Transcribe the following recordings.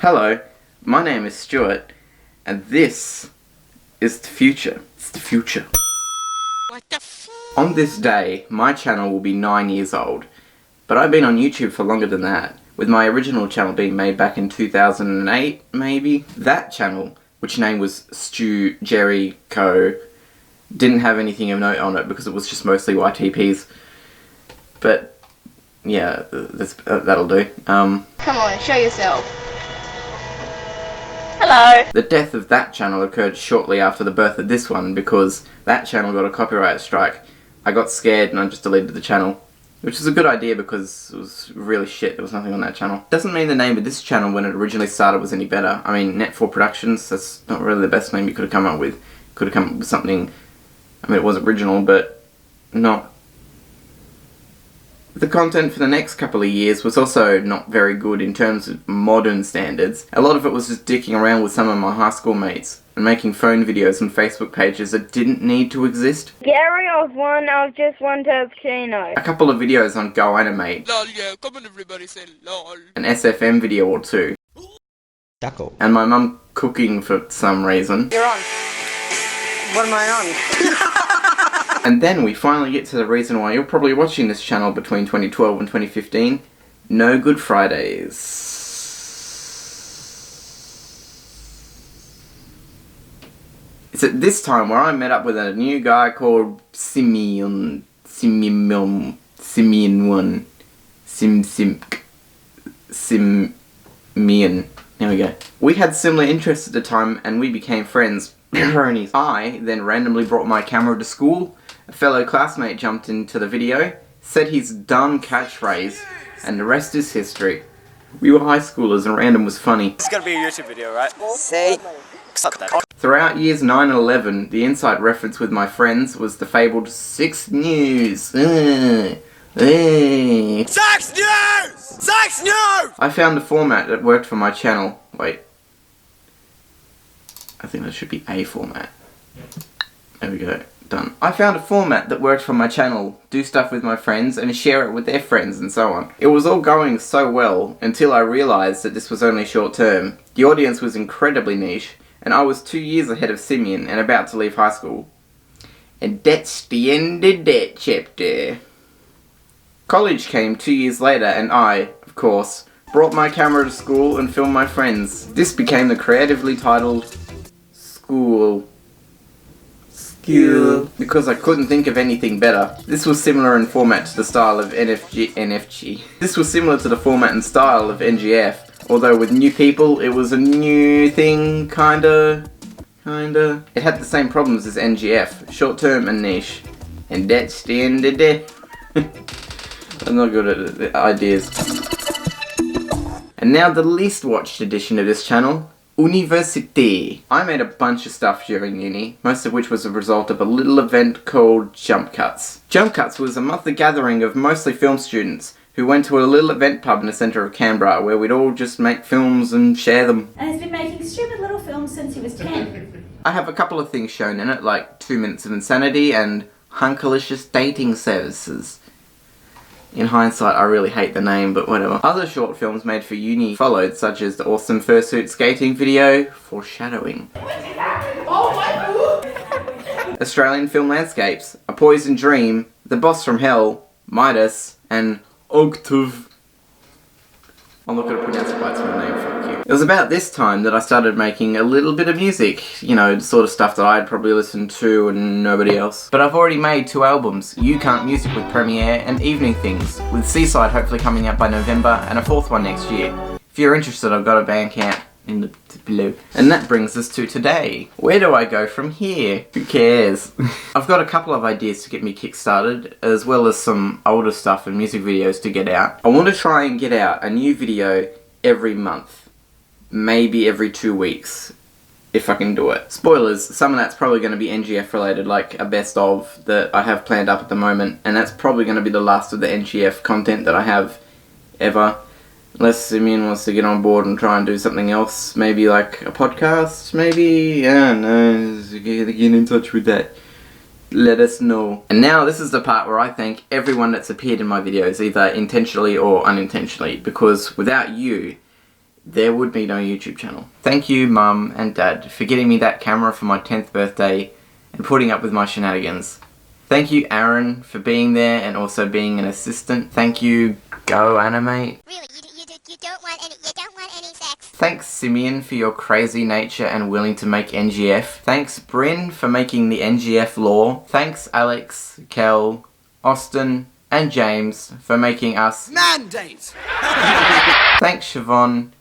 Hello, my name is Stuart, and this is the future. It's the future. What the On this day, my channel will be 9 years old, but I've been on YouTube for longer than that, with my original channel being made back in 2008, maybe? That channel, which name was Stu Jerry Co, didn't have anything of note on it because it was just mostly YTPs. But, yeah, that'll do. Come on, show yourself. Hello! The death of that channel occurred shortly after the birth of this one because that channel got a copyright strike. I got scared and I just deleted the channel. Which is a good idea because it was really shit, there was nothing on that channel. Doesn't mean the name of this channel when it originally started was any better. I mean, Net4 Productions, that's not really the best name you could have come up with. Could have come up with something, I mean it was original, but not... The content for the next couple of years was also not very good in terms of modern standards. A lot of it was just dicking around with some of my high school mates and making phone videos on Facebook pages that didn't need to exist. Gary, I've just won Cappuccino. A couple of videos on Go Animate. lol, yeah, come on everybody say lol. An SFM video or two. Taco. And my mum cooking for some reason. You're on. What am I on? And then we finally get to the reason why you're probably watching this channel between 2012 and 2015. No Good Fridays. It's at this time where I met up with a new guy called Simeon. There we go. We had similar interests at the time and we became friends. I then randomly brought my camera to school. A fellow classmate jumped into the video, said his dumb catchphrase, and the rest is history. We were high schoolers and random was funny. It's gonna be a YouTube video, right? Say. Suck that. Throughout years 9 and 11, the inside reference with my friends was the fabled 6 News. 6 News! 6 News! I found a format that worked for my channel. Wait. I think that should be a format. There we go. Done. I found a format that worked for my channel, do stuff with my friends and share it with their friends and so on. It was all going so well until I realised that this was only short term. The audience was incredibly niche and I was 2 years ahead of Simeon and about to leave high school. And that's the end of that chapter. College came 2 years later and I, of course, brought my camera to school and filmed my friends. This became the creatively titled School. Because I couldn't think of anything better. This was similar in format to the style of NFG. This was similar to the format and style of NGF, although with new people it was a new thing, kinda. It had the same problems as NGF, short term and niche. And that's the end of it. I'm not good at the ideas. And now the least watched edition of this channel. University. I made a bunch of stuff during uni, most of which was a result of a little event called Jump Cuts. Jump Cuts was a monthly gathering of mostly film students who went to a little event pub in the centre of Canberra where we'd all just make films and share them. And has been making stupid little films since he was 10. I have a couple of things shown in it, like 2 Minutes of Insanity and Hunkalicious Dating Services. In hindsight, I really hate the name, but whatever. Other short films made for uni followed, such as the awesome fursuit skating video, Foreshadowing. Australian film landscapes, A Poison Dream, The Boss from Hell, Midas, and Octave. I'm not going to pronounce it by its real name, fuck you. It was about this time that I started making a little bit of music. You know, the sort of stuff that I'd probably listen to and nobody else. But I've already made 2 albums, You Can't Music with Premiere and Evening Things, with Seaside hopefully coming out by November and a 4th one next year. If you're interested, I've got a Bandcamp in the below. And that brings us to today. Where do I go from here? Who cares? I've got a couple of ideas to get me kick-started, as well as some older stuff and music videos to get out. I want to try and get out a new video every month. Maybe every 2 weeks. If I can do it. Spoilers, some of that's probably going to be NGF related, like a best of that I have planned up at the moment, and that's probably going to be the last of the NGF content that I have ever. Unless Simeon wants to get on board and try and do something else, maybe like a podcast, maybe, I don't know, get in touch with that. Let us know. And now this is the part where I thank everyone that's appeared in my videos, either intentionally or unintentionally, because without you, there would be no YouTube channel. Thank you, Mum and Dad, for getting me that camera for my 10th birthday and putting up with my shenanigans. Thank you, Aaron, for being there and also being an assistant. Thank you, Go Animate. Really, you don't want any sex. Thanks, Simeon, for your crazy nature and willing to make NGF. Thanks, Bryn, for making the NGF law. Thanks, Alex, Kel, Austin, and James for making us Mandate! Thanks, Siobhan,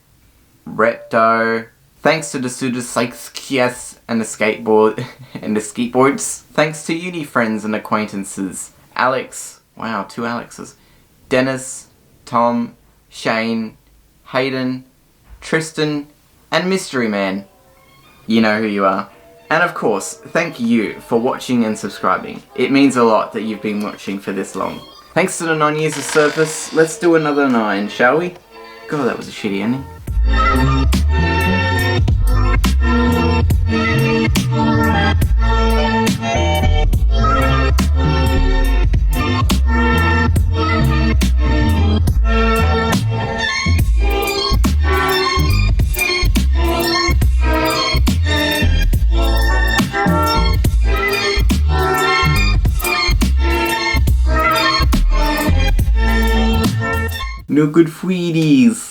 Repto. Thanks to the Sudasakias and the skateboards. Thanks to uni friends and acquaintances. Alex, wow, 2 Alexes. Dennis, Tom, Shane, Hayden, Tristan, and Mystery Man. You know who you are. And of course, thank you for watching and subscribing. It means a lot that you've been watching for this long. Thanks to the 9 years of service, let's do another 9, shall we? God, that was a shitty ending. No good Sweeties.